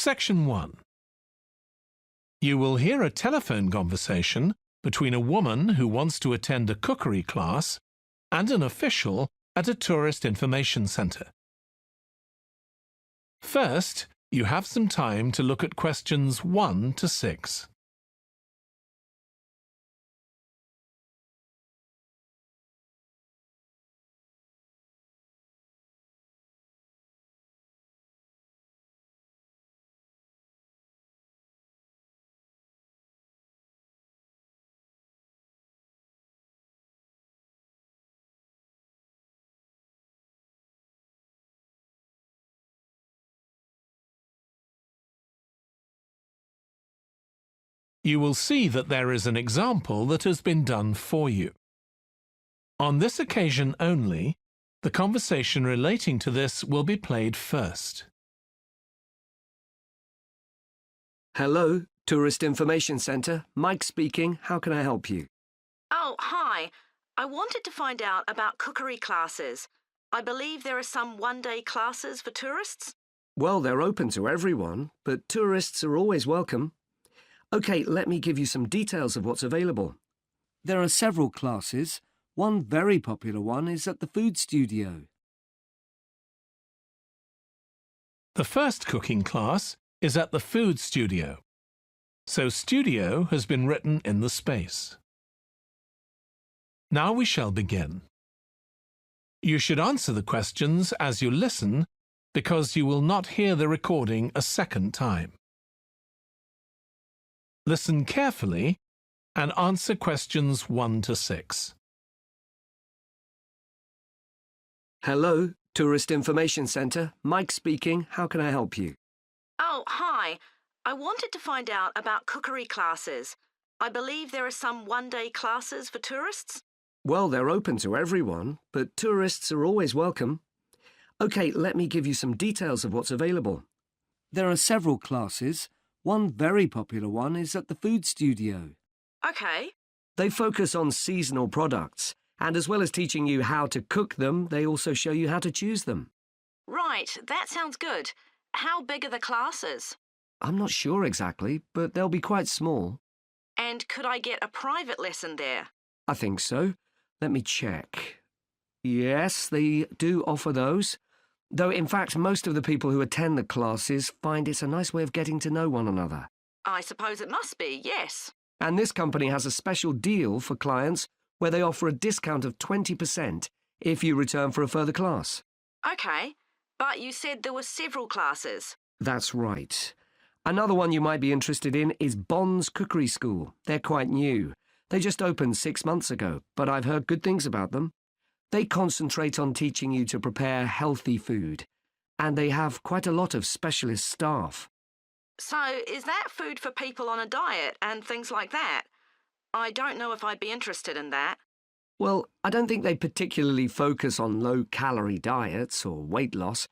Section 1. You will hear a telephone conversation between a woman who wants to attend a cookery class and an official at a tourist information centre. First, you have some time to look at questions 1 to 6. You will see that there is an example that has been done for you. On this occasion only, the conversation relating to this will be played first. Hello, Tourist Information Centre. Mike speaking. How can I help you? Oh, hi. I wanted to find out about cookery classes. I believe there are some one-day classes for tourists. Well, they're open to everyone, but tourists are always welcome. OK, let me give you some details of what's available. There are several classes. One very popular one is at the food studio. The first cooking class is at the food studio, so studio has been written in the space. Now we shall begin. You should answer the questions as you listen because you will not hear the recording a second time. Listen carefully and answer questions 1 to 6. Hello, Tourist Information Centre. Mike speaking. How can I help you? Oh, hi. I wanted to find out about cookery classes. I believe there are some one-day classes for tourists. Well, they're open to everyone, but tourists are always welcome. OK, let me give you some details of what's available. There are several classes. One very popular one is at the food studio. OK. They focus on seasonal products, and as well as teaching you how to cook them, they also show you how to choose them. Right, that sounds good. How big are the classes? I'm not sure exactly, but they'll be quite small. And could I get a private lesson there? I think so. Let me check. Yes, they do offer those. Though, in fact, most of the people who attend the classes find it's a nice way of getting to know one another. I suppose it must be, yes. And this company has a special deal for clients where they offer a discount of 20% if you return for a further class. OK, but you said there were several classes. That's right. Another one you might be interested in is Bond's Cookery School. They're quite new. They just opened 6 months ago, but I've heard good things about them. They concentrate on teaching you to prepare healthy food, and they have quite a lot of specialist staff. So is that food for people on a diet and things like that? I don't know if I'd be interested in that. Well, I don't think they particularly focus on low-calorie diets or weight loss.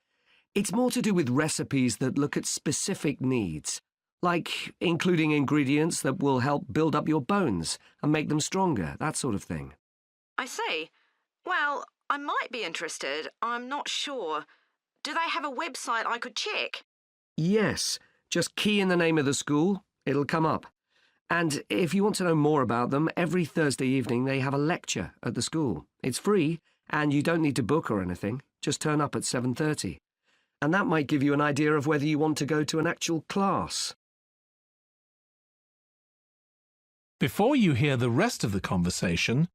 It's more to do with recipes that look at specific needs, like including ingredients that will help build up your bones and make them stronger, that sort of thing. I see. Well, I might be interested. I'm not sure. Do they have a website I could check? Yes, just key in the name of the school. It'll come up. And if you want to know more about them, every Thursday evening they have a lecture at the school. It's free, and you don't need to book or anything. Just turn up at 7:30. And that might give you an idea of whether you want to go to an actual class. Before you hear the rest of the conversation,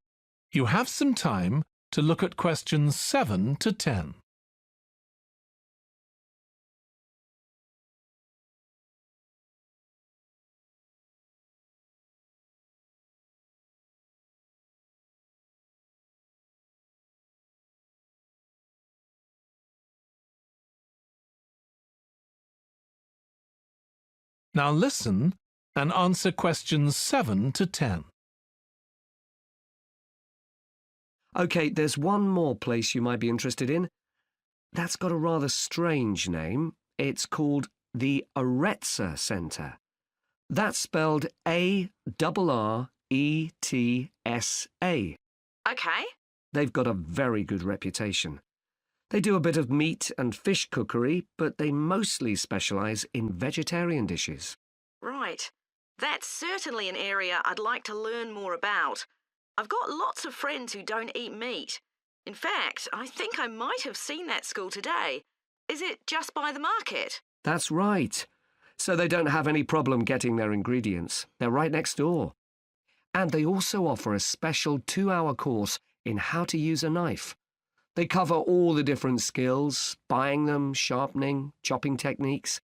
you have some time to look at questions 7 to 10. Now listen and answer questions 7 to 10. OK, there's one more place you might be interested in. That's got a rather strange name. It's called the Aretsa Centre. That's spelled A-R-R-E-T-S-A. OK. They've got a very good reputation. They do a bit of meat and fish cookery, but they mostly specialise in vegetarian dishes. Right. That's certainly an area I'd like to learn more about. I've got lots of friends who don't eat meat. In fact, I think I might have seen that school today. Is it just by the market? That's right. So they don't have any problem getting their ingredients. They're right next door. And they also offer a special 2-hour course in how to use a knife. They cover all the different skills, buying them, sharpening, chopping techniques.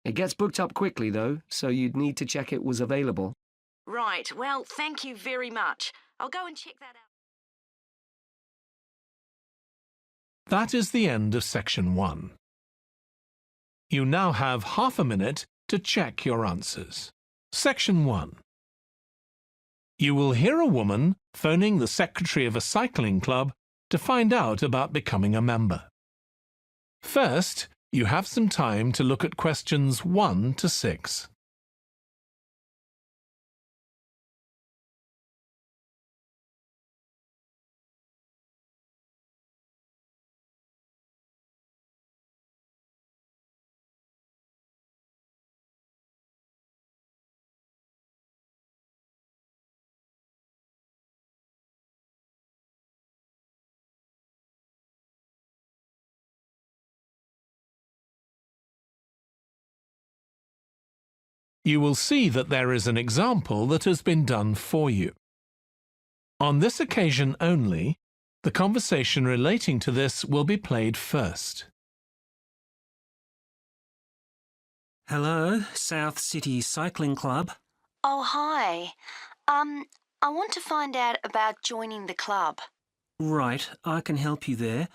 It gets booked up quickly, though, so you'd need to check it was available. Right. Well, thank you very much. I'll go and check that out. That is the end of section 1. You now have half a minute to check your answers. Section 1. You will hear a woman phoning the secretary of a cycling club to find out about becoming a member. First, you have some time to look at questions 1 to 6. You will see that there is an example that has been done for you. On this occasion only, the conversation relating to this will be played first. Hello, South City Cycling Club. Oh, hi. I want to find out about joining the club. Right, I can help you there.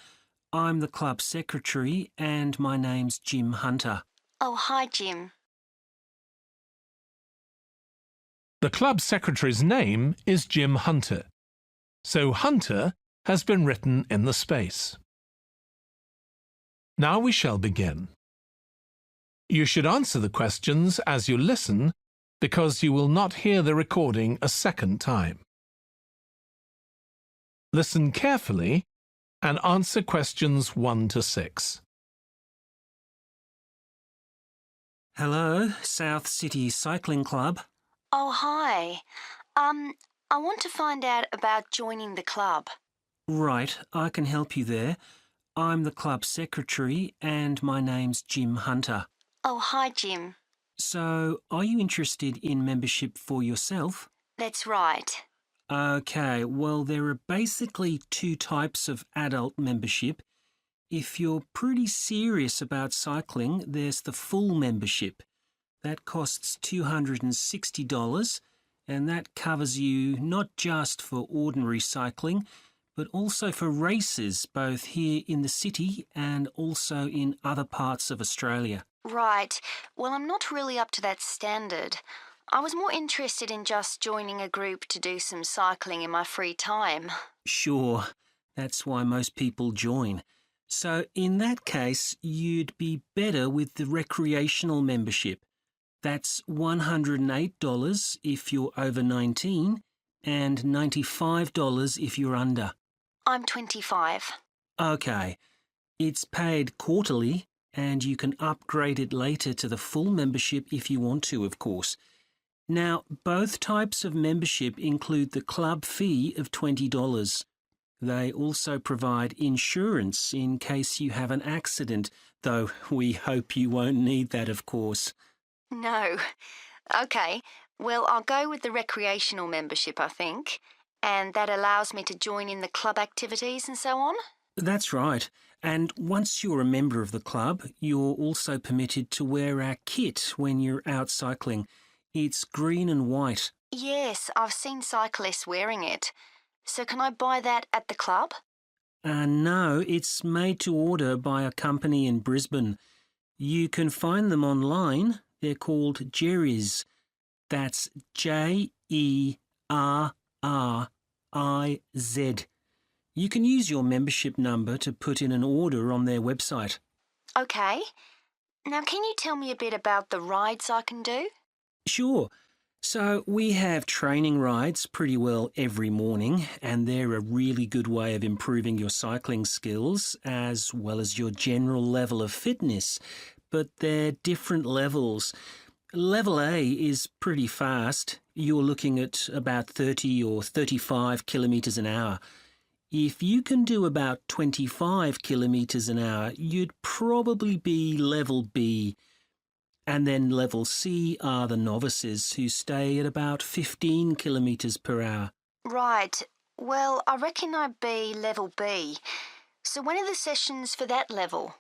I'm the club secretary and my name's Jim Hunter. Oh, hi, Jim. The club secretary's name is Jim Hunter, so Hunter has been written in the space. Now we shall begin. You should answer the questions as you listen, because you will not hear the recording a second time. Listen carefully and answer questions 1 to 6. Hello, South City Cycling Club. Oh, hi. I want to find out about joining the club. Right, I can help you there. I'm the club secretary and my name's Jim Hunter. Oh, hi, Jim. So, are you interested in membership for yourself? That's right. Okay, well, there are basically 2 types of adult membership. If you're pretty serious about cycling, there's the full membership. That costs $260, and that covers you not just for ordinary cycling, but also for races both here in the city and also in other parts of Australia. Right. Well, I'm not really up to that standard. I was more interested in just joining a group to do some cycling in my free time. Sure, that's why most people join. So in that case, you'd be better with the recreational membership. That's $108 if you're over 19 and $95 if you're under. I'm 25. Okay, it's paid quarterly and you can upgrade it later to the full membership if you want to, of course. Now, both types of membership include the club fee of $20. They also provide insurance in case you have an accident, though we hope you won't need that, of course. No. Okay. Well, I'll go with the recreational membership, I think. And that allows me to join in the club activities and so on? That's right. And once you're a member of the club, you're also permitted to wear our kit when you're out cycling. It's green and white. Yes, I've seen cyclists wearing it. So can I buy that at the club? No, it's made to order by a company in Brisbane. You can find them online. They're called Jerry's. That's Jerriz. You can use your membership number to put in an order on their website. Okay. Now, can you tell me a bit about the rides I can do? Sure. So we have training rides pretty well every morning, and they're a really good way of improving your cycling skills as well as your general level of fitness. But they're different levels. Level A is pretty fast. You're looking at about 30 or 35 kilometres an hour. If you can do about 25 kilometres an hour, you'd probably be level B. And then level C are the novices who stay at about 15 kilometres per hour. Right. Well, I reckon I'd be level B. So when are the sessions for that level?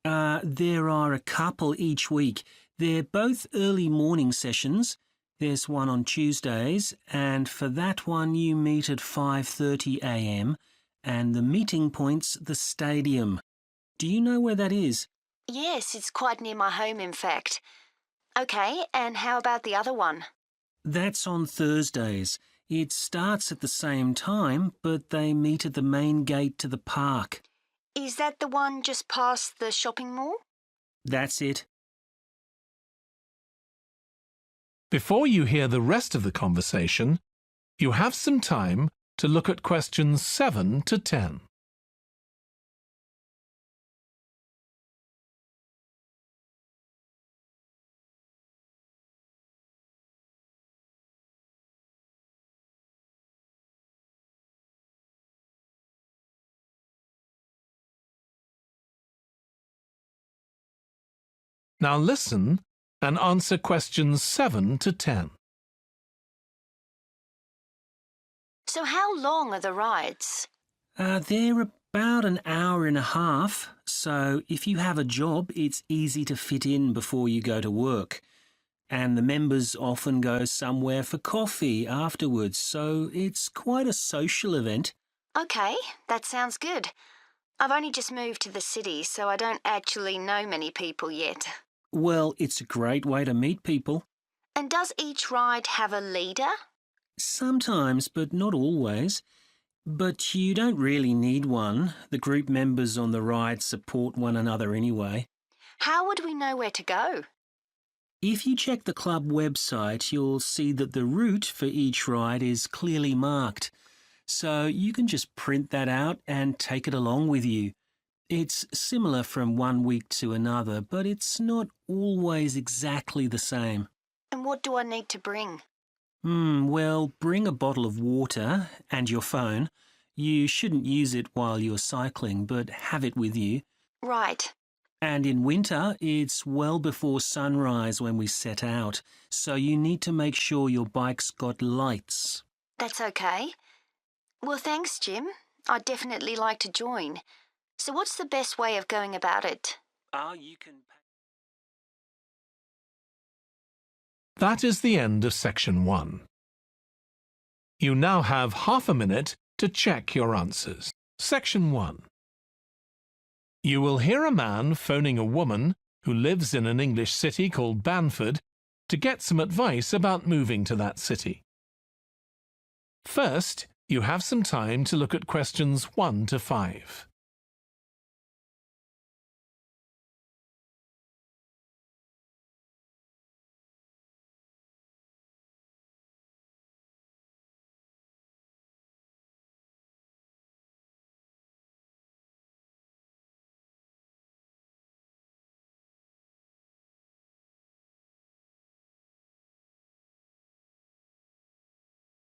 There are a couple each week. They're both early morning sessions. There's one on Tuesdays, and for that one you meet at 5:30 a.m, and the meeting point's the stadium. Do you know where that is? Yes, it's quite near my home, in fact. OK, and how about the other one? That's on Thursdays. It starts at the same time, but they meet at the main gate to the park. Is that the one just past the shopping mall? That's it. Before you hear the rest of the conversation, you have some time to look at questions 7 to 10. Now listen and answer questions 7 to 10. So how long are the rides? They're about an hour and a half, so if you have a job, it's easy to fit in before you go to work. And the members often go somewhere for coffee afterwards, so it's quite a social event. OK, that sounds good. I've only just moved to the city, so I don't actually know many people yet. Well, it's a great way to meet people. And does each ride have a leader? Sometimes, but not always. But you don't really need one. The group members on the ride support one another anyway. How would we know where to go? If you check the club website, you'll see that the route for each ride is clearly marked. So you can just print that out and take it along with you. It's similar from one week to another, but it's not always exactly the same. And what do I need to bring? Well, bring a bottle of water and your phone. You shouldn't use it while you're cycling, but have it with you. Right. And in winter, it's well before sunrise when we set out, so you need to make sure your bike's got lights. That's OK. Well, thanks, Jim. I'd definitely like to join. So what's the best way of going about it? That is the end of section 1. You now have half a minute to check your answers. Section 1. You will hear a man phoning a woman who lives in an English city called Banford to get some advice about moving to that city. First, you have some time to look at questions 1 to 5.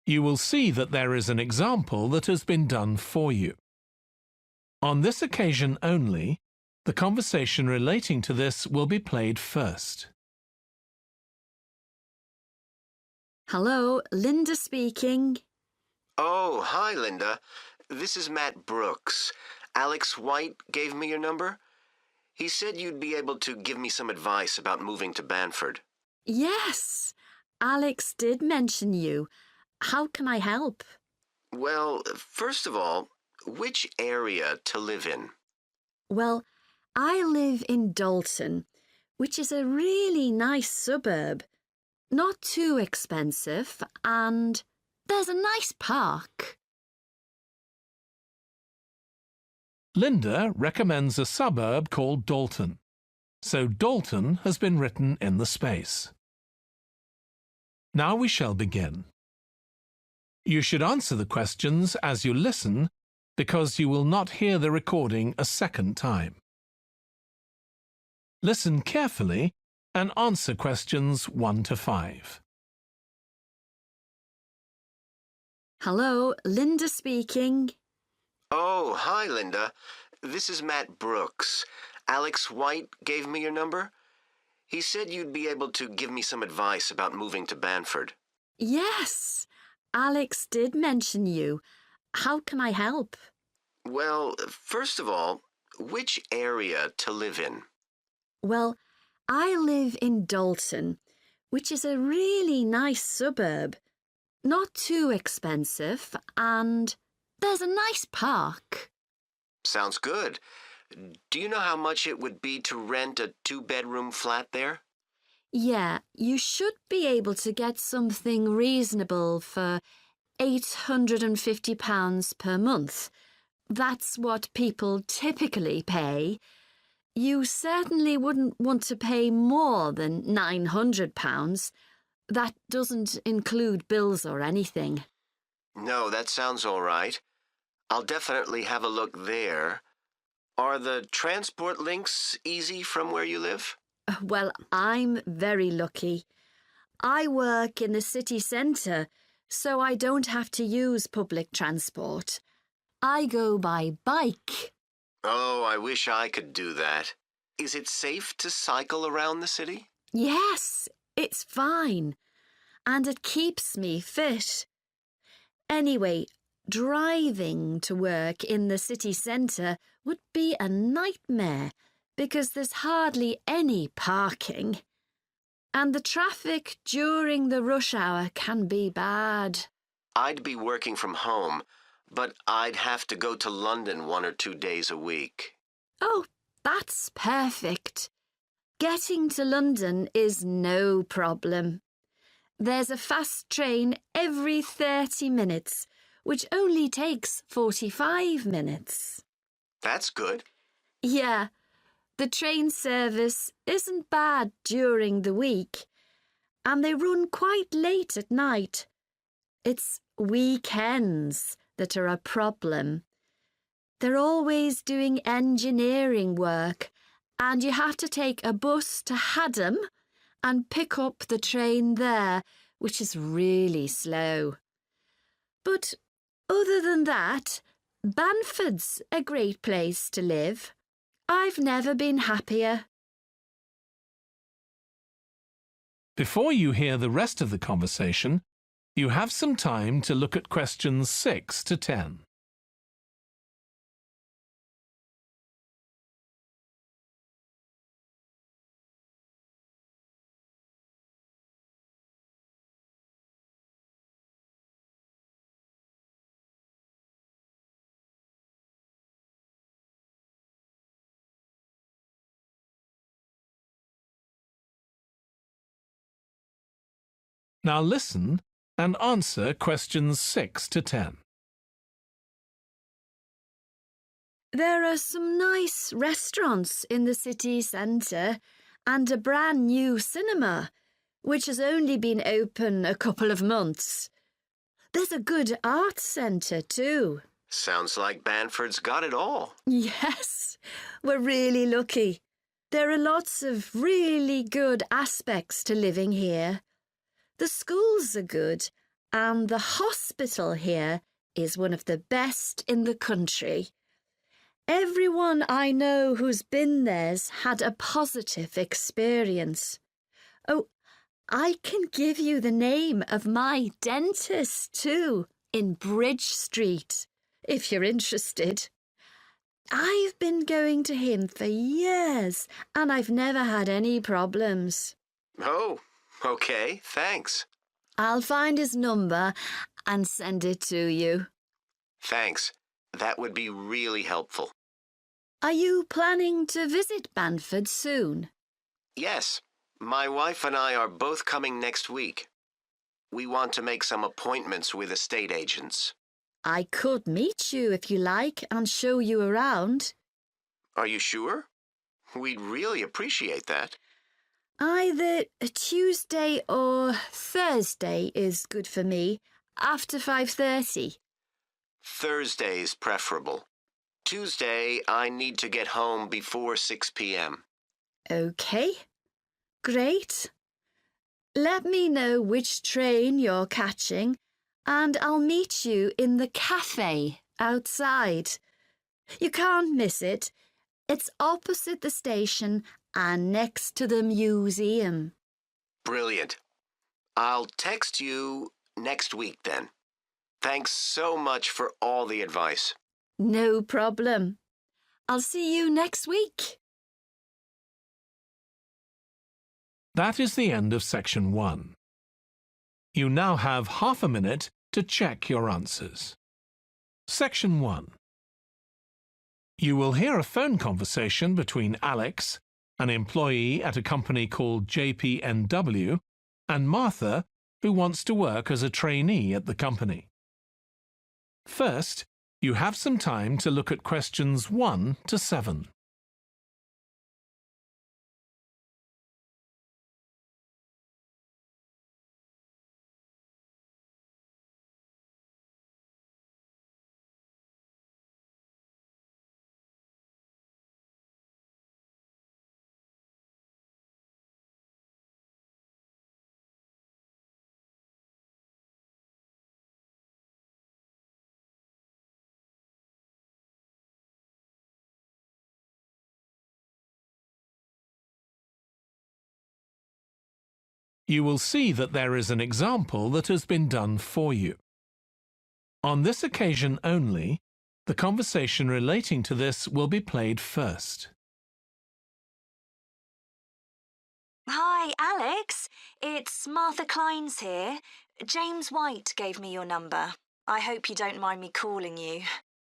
You will see that there is an example that has been done for you. On this occasion only, the conversation relating to this will be played first. Hello, Linda speaking. Oh, hi, Linda. This is Matt Brooks. Alex White gave me your number. He said you'd be able to give me some advice about moving to Banford. Yes, Alex did mention you. How can I help? Well, first of all, which area to live in? Well, I live in Dalton, which is a really nice suburb. Not too expensive, and there's a nice park. Linda recommends a suburb called Dalton, so Dalton has been written in the space. Now we shall begin. You should answer the questions as you listen because you will not hear the recording a second time. Listen carefully and answer questions 1 to 5. Hello, Linda speaking. Oh, hi, Linda. This is Matt Brooks. Alex White gave me your number. He said you'd be able to give me some advice about moving to Banford. Yes, Alex did mention you. How can I help? Well, first of all, which area to live in? Well, I live in Dalton, which is a really nice suburb. Not too expensive, and there's a nice park. Sounds good. Do you know how much it would be to rent a 2-bedroom flat there? Yeah, you should be able to get something reasonable for £850 per month. That's what people typically pay. You certainly wouldn't want to pay more than £900. That doesn't include bills or anything. No, that sounds all right. I'll definitely have a look there. Are the transport links easy from where you live? Well, I'm very lucky. I work in the city centre, so I don't have to use public transport. I go by bike. Oh, I wish I could do that. Is it safe to cycle around the city? Yes, it's fine. And it keeps me fit. Anyway, driving to work in the city centre would be a nightmare because there's hardly any parking. And the traffic during the rush hour can be bad. I'd be working from home, but I'd have to go to London 1 or 2 days a week. Oh, that's perfect. Getting to London is no problem. There's a fast train every 30 minutes, which only takes 45 minutes. That's good. Yeah, the train service isn't bad during the week, and they run quite late at night. It's weekends that are a problem. They're always doing engineering work, and you have to take a bus to Haddam and pick up the train there, which is really slow. But other than that, Banford's a great place to live. I've never been happier. Before you hear the rest of the conversation, you have some time to look at questions 6 to 10. Now listen and answer questions 6 to 10. There are some nice restaurants in the city centre and a brand new cinema, which has only been open a couple of months. There's a good arts centre too. Sounds like Banford's got it all. Yes, we're really lucky. There are lots of really good aspects to living here. The schools are good, and the hospital here is one of the best in the country. Everyone I know who's been there's had a positive experience. Oh, I can give you the name of my dentist too, in Bridge Street, if you're interested. I've been going to him for years, and I've never had any problems. Oh, okay, thanks. I'll find his number and send it to you. Thanks. That would be really helpful. Are you planning to visit Banford soon? Yes, my wife and I are both coming next week. We want to make some appointments with estate agents. I could meet you if you like and show you around. Are you sure? We'd really appreciate that. Either a Tuesday or Thursday is good for me, after 5:30. Thursday's preferable. Tuesday, I need to get home before 6 p.m. OK. Great. Let me know which train you're catching and I'll meet you in the cafe outside. You can't miss it. It's opposite the station and next to the museum. Brilliant. I'll text you next week then. Thanks so much for all the advice. No problem. I'll see you next week. That is the end of section 1. You now have half a minute to check your answers. Section 1. You will hear a phone conversation between Alex, an employee at a company called JPNW, and Martha, who wants to work as a trainee at the company. First, you have some time to look at questions 1 to 7. You will see that there is an example that has been done for you. On this occasion only, the conversation relating to this will be played first. Hi, Alex. It's Martha Clines here. James White gave me your number. I hope you don't mind me calling you.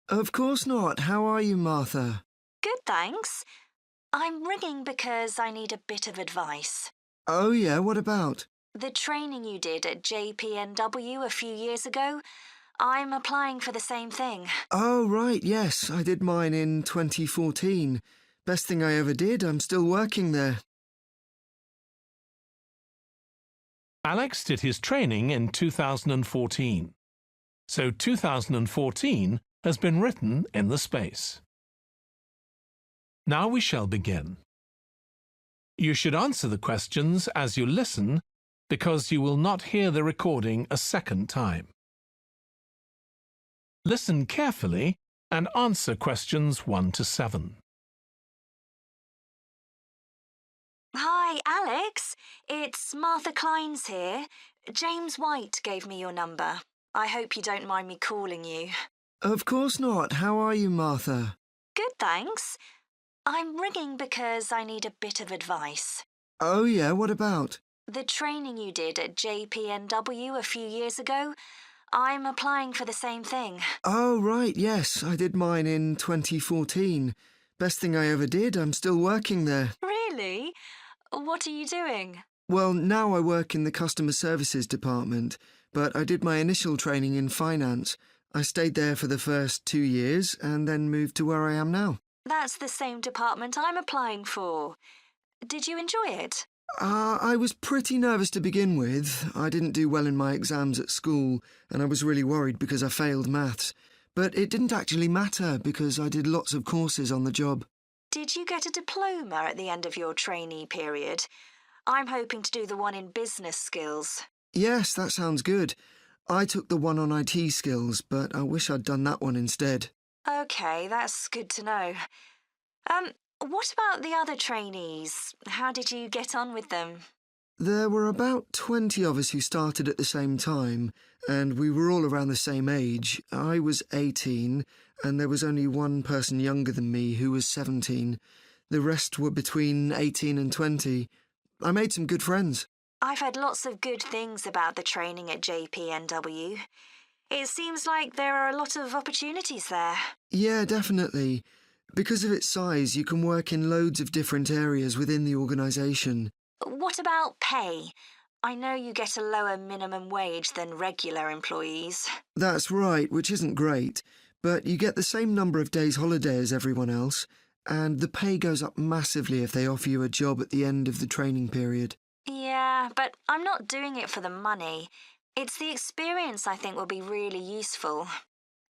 Of course not. How are you, Martha? Good, thanks. I'm ringing because I need a bit of advice. Oh, yeah, what about? The training you did at JPNW a few years ago, I'm applying for the same thing. Oh, right, yes, I did mine in 2014. Best thing I ever did, I'm still working there. Alex did his training in 2014. So 2014 has been written in the space. Now we shall begin. You should answer the questions as you listen because you will not hear the recording a second time. Listen carefully and answer questions 1 to 7. Hi, Alex. It's Martha Clines here. James White gave me your number. I hope you don't mind me calling you. Of course not. How are you, Martha? Good, thanks. I'm ringing because I need a bit of advice. Oh, yeah, what about? The training you did at JPNW a few years ago, I'm applying for the same thing. Oh, right, yes, I did mine in 2014. Best thing I ever did, I'm still working there. Really? What are you doing? Well, now I work in the customer services department, but I did my initial training in finance. I stayed there for the first 2 years and then moved to where I am now. That's the same department I'm applying for. Did you enjoy it? I was pretty nervous to begin with. I didn't do well in my exams at school, and I was really worried because I failed maths. But it didn't actually matter because I did lots of courses on the job. Did you get a diploma at the end of your trainee period? I'm hoping to do the one in business skills. Yes, that sounds good. I took the one on IT skills, but I wish I'd done that one instead. OK, that's good to know. What about the other trainees? How did you get on with them? There were about 20 of us who started at the same time, and we were all around the same age. I was 18, and there was only one person younger than me who was 17. The rest were between 18 and 20. I made some good friends. I've heard lots of good things about the training at JPNW. It seems like there are a lot of opportunities there. Yeah, definitely. Because of its size, you can work in loads of different areas within the organisation. What about pay? I know you get a lower minimum wage than regular employees. That's right, which isn't great, but you get the same number of days holiday as everyone else, and the pay goes up massively if they offer you a job at the end of the training period. Yeah, but I'm not doing it for the money. It's the experience I think will be really useful.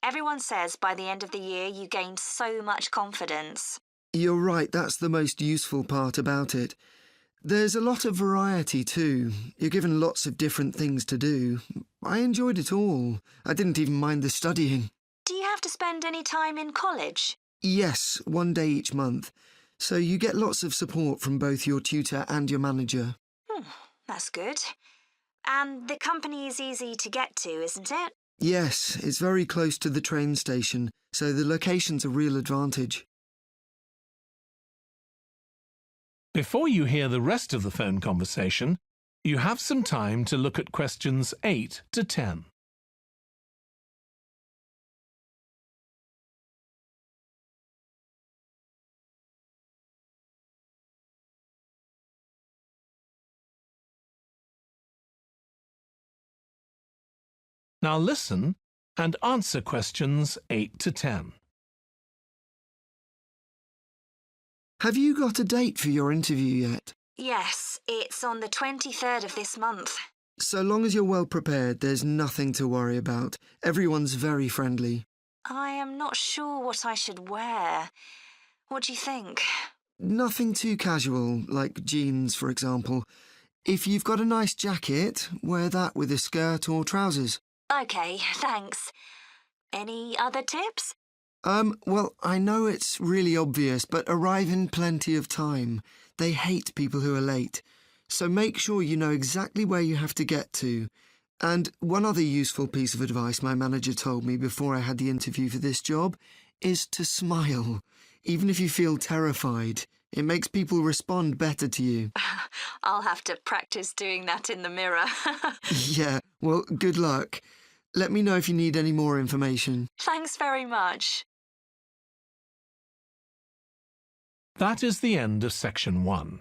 Everyone says by the end of the year you gain so much confidence. You're right, that's the most useful part about it. There's a lot of variety too. You're given lots of different things to do. I enjoyed it all. I didn't even mind the studying. Do you have to spend any time in college? Yes, 1 day each month. So you get lots of support from both your tutor and your manager. That's good. And the company is easy to get to, isn't it? Yes, it's very close to the train station, so the location's a real advantage. Before you hear the rest of the phone conversation, you have some time to look at questions 8 to 10. Now listen and answer questions 8 to 10. Have you got a date for your interview yet? Yes, it's on the 23rd of this month. So long as you're well prepared, there's nothing to worry about. Everyone's very friendly. I am not sure what I should wear. What do you think? Nothing too casual, like jeans, for example. If you've got a nice jacket, wear that with a skirt or trousers. OK, thanks. Any other tips? Well, I know it's really obvious, but arrive in plenty of time. They hate people who are late. So make sure you know exactly where you have to get to. And one other useful piece of advice my manager told me before I had the interview for this job is to smile, even if you feel terrified. It makes people respond better to you. I'll have to practice doing that in the mirror. Yeah, well, good luck. Let me know if you need any more information. Thanks very much. That is the end of section 1.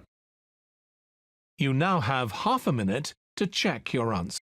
You now have half a minute to check your answer.